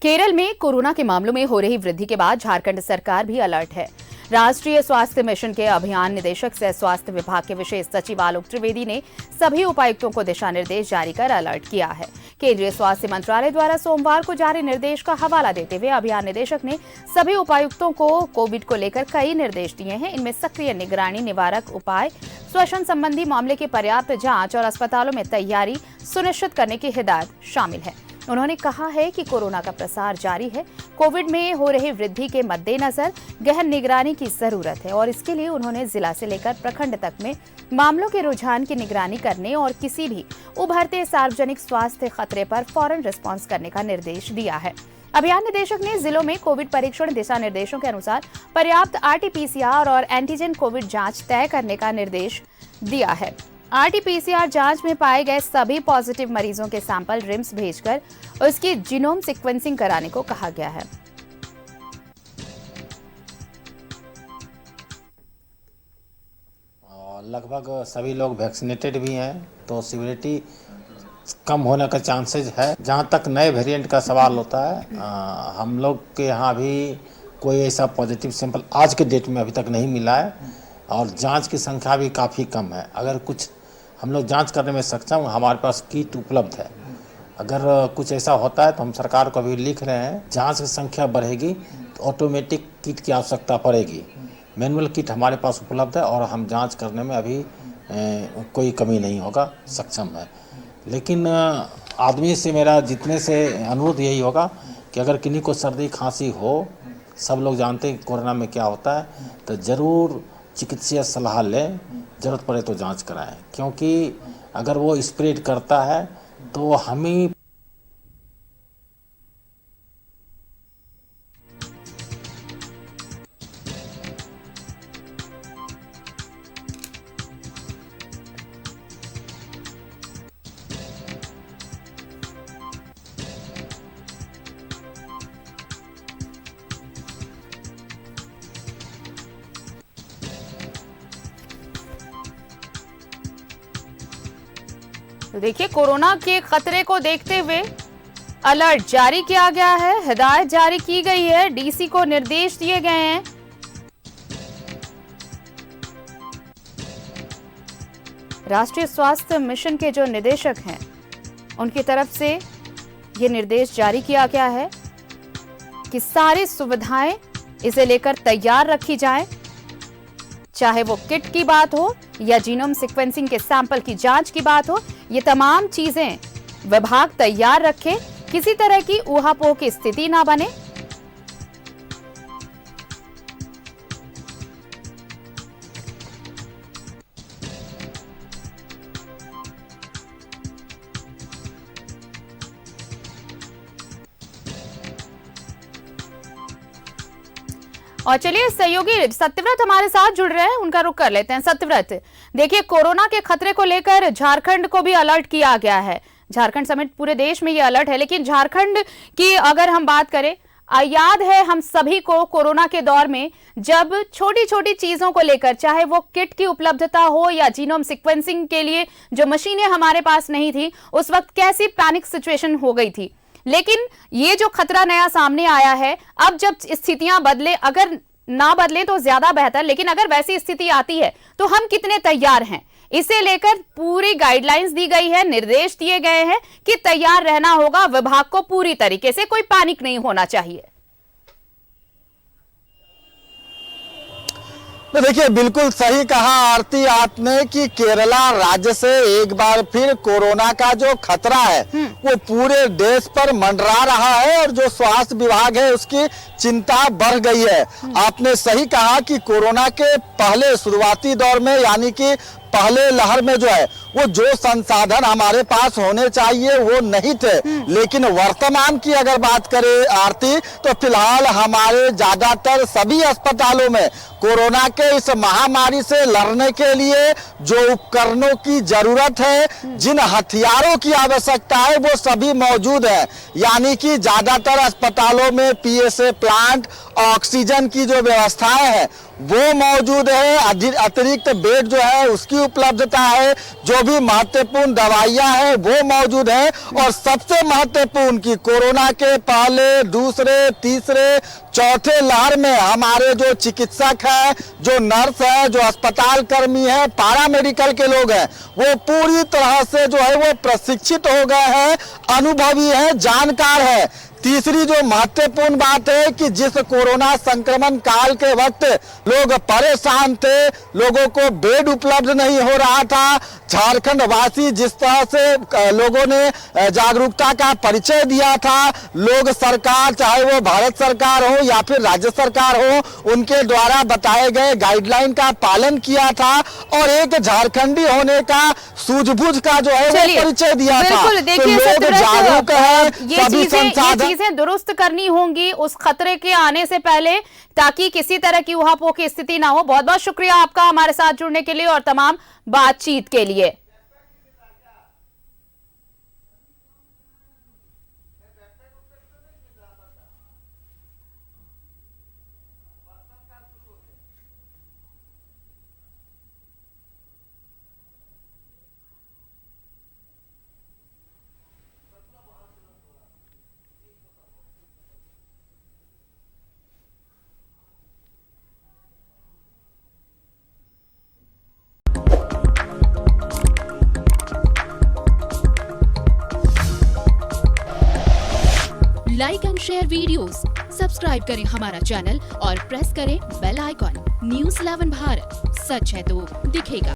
केरल में कोरोना के मामलों में हो रही वृद्धि के बाद झारखंड सरकार भी अलर्ट है। राष्ट्रीय स्वास्थ्य मिशन के अभियान निदेशक सह स्वास्थ्य विभाग के विशेष सचिव आलोक त्रिवेदी ने सभी उपायुक्तों को दिशा निर्देश जारी कर अलर्ट किया है। केंद्रीय स्वास्थ्य मंत्रालय द्वारा सोमवार को जारी निर्देश का हवाला देते हुए अभियान निदेशक ने सभी उपायुक्तों को कोविड को लेकर कई निर्देश दिए हैं। इनमें सक्रिय निगरानी, निवारक उपाय, श्वसन संबंधी मामले की पर्याप्त जांच और अस्पतालों में तैयारी सुनिश्चित करने की हिदायत शामिल है। उन्होंने कहा है कि कोरोना का प्रसार जारी है। कोविड में हो रही वृद्धि के मद्देनजर गहन निगरानी की जरूरत है और इसके लिए उन्होंने जिला से लेकर प्रखंड तक में मामलों के रुझान की निगरानी करने और किसी भी उभरते सार्वजनिक स्वास्थ्य खतरे पर फौरन रिस्पॉन्स करने का निर्देश दिया है। अभियान निदेशक ने जिलों में कोविड परीक्षण दिशा निर्देशों के अनुसार पर्याप्त RT-PCR और एंटीजन कोविड जांच तय करने का निर्देश दिया है। RT-PCR जांच में पाए गए सभी पॉजिटिव मरीजों के सैंपल रिम्स भेजकर उसकी जीनोम सीक्वेंसिंग कराने को कहा गया है। लगभग सभी लोग वैक्सीनेटेड भी हैं, तो सिवियरिटी कम होने का चांसेस है। जहां तक नए वेरिएंट का सवाल होता है, हम लोग के यहाँ भी कोई ऐसा पॉजिटिव सैंपल आज के डेट में अभी तक नहीं मिला है और जांच की संख्या भी काफ़ी कम है। अगर कुछ हम लोग जांच करने में सक्षम, हमारे पास किट उपलब्ध है। अगर कुछ ऐसा होता है तो हम सरकार को अभी लिख रहे हैं, जांच की संख्या बढ़ेगी तो ऑटोमेटिक किट की आवश्यकता पड़ेगी। मैनुअल किट हमारे पास उपलब्ध है और हम जांच करने में अभी कोई कमी नहीं होगा, सक्षम है। लेकिन आदमी से मेरा जितने से अनुरोध यही होगा कि अगर किन्हीं को सर्दी खांसी हो, सब लोग जानते हैं कोरोना में क्या होता है, तो ज़रूर चिकित्सीय सलाह लें, ज़रूरत पड़े तो जांच कराएं, क्योंकि अगर वो स्प्रेड करता है तो हम ही तो देखिए, कोरोना के खतरे को देखते हुए अलर्ट जारी किया गया है, हिदायत जारी की गई है, डीसी को निर्देश दिए गए हैं। राष्ट्रीय स्वास्थ्य मिशन के जो निदेशक हैं, उनकी तरफ से ये निर्देश जारी किया गया है कि सारी सुविधाएं इसे लेकर तैयार रखी जाएं, चाहे वो किट की बात हो या जीनोम सीक्वेंसिंग के सैंपल की जांच की बात हो। ये तमाम चीजें विभाग तैयार रखे, किसी तरह की ऊहापोह की स्थिति ना बने। और चलिए, सहयोगी सत्यव्रत हमारे साथ जुड़ रहे हैं, उनका रुख कर लेते हैं। सत्यव्रत, देखिए, कोरोना के खतरे को लेकर झारखंड को भी अलर्ट किया गया है। झारखंड समेत पूरे देश में ये अलर्ट है, लेकिन झारखंड की अगर हम बात करें, याद है हम सभी को कोरोना के दौर में जब छोटी छोटी चीजों को लेकर, चाहे वो किट की उपलब्धता हो या जीनोम सीक्वेंसिंग के लिए जो मशीनें हमारे पास नहीं थी, उस वक्त कैसी पैनिक सिचुएशन हो गई थी। लेकिन ये जो खतरा नया सामने आया है, अब जब स्थितियां बदले, अगर ना बदले तो ज्यादा बेहतर, लेकिन अगर वैसी स्थिति आती है तो हम कितने तैयार हैं, इसे लेकर पूरी गाइडलाइंस दी गई है, निर्देश दिए गए हैं कि तैयार रहना होगा विभाग को पूरी तरीके से, कोई पैनिक नहीं होना चाहिए। तो देखिए, बिल्कुल सही कहा आरती आपने कि केरला राज्य से एक बार फिर कोरोना का जो खतरा है वो पूरे देश पर मंडरा रहा है और जो स्वास्थ्य विभाग है उसकी चिंता बढ़ गई है। आपने सही कहा कि कोरोना के पहले शुरुआती दौर में, यानी कि पहले लहर में जो है वो जो संसाधन हमारे पास होने चाहिए वो नहीं थे। लेकिन वर्तमान की अगर बात करें आरती, तो फिलहाल हमारे ज्यादातर सभी अस्पतालों में कोरोना के इस महामारी से लड़ने के लिए जो उपकरणों की जरूरत है, जिन हथियारों की आवश्यकता है, वो सभी मौजूद है। यानी कि ज्यादातर अस्पतालों में PSA प्लांट, ऑक्सीजन की जो व्यवस्थाएं है वो मौजूद है, अतिरिक्त बेड जो है उसकी उपलब्धता है, जो जो भी महत्वपूर्ण दवाइयां हैं वो मौजूद है। और सबसे महत्वपूर्ण कि कोरोना के पहले, दूसरे, तीसरे, चौथे लहर में हमारे जो चिकित्सक हैं, जो नर्स है, जो अस्पताल कर्मी है, पैरामेडिकल के लोग हैं, वो पूरी तरह से जो है वो प्रशिक्षित हो गए हैं, अनुभवी हैं, जानकार है। तीसरी जो महत्वपूर्ण बात है कि जिस कोरोना संक्रमण काल के वक्त लोग परेशान थे, लोगों को बेड उपलब्ध नहीं हो रहा था, झारखंड वासी जिस तरह से लोगों ने जागरूकता का परिचय दिया था, लोग सरकार, चाहे वो भारत सरकार हो या फिर राज्य सरकार हो, उनके द्वारा बताए गए गाइडलाइन का पालन किया था और एक झारखंडी होने का सूझबूझ का जो है वो परिचय दिया था। तो लोग जागरूक है, सभी संसाधन चीजें दुरुस्त करनी होंगी उस खतरे के आने से पहले, ताकि किसी तरह की उहापोह की स्थिति ना हो। बहुत बहुत शुक्रिया आपका हमारे साथ जुड़ने के लिए और तमाम बातचीत के लिए। Like and share videos, subscribe करें हमारा चैनल और प्रेस करें बेल आइकॉन। न्यूज़ 11 भारत, सच है तो दिखेगा।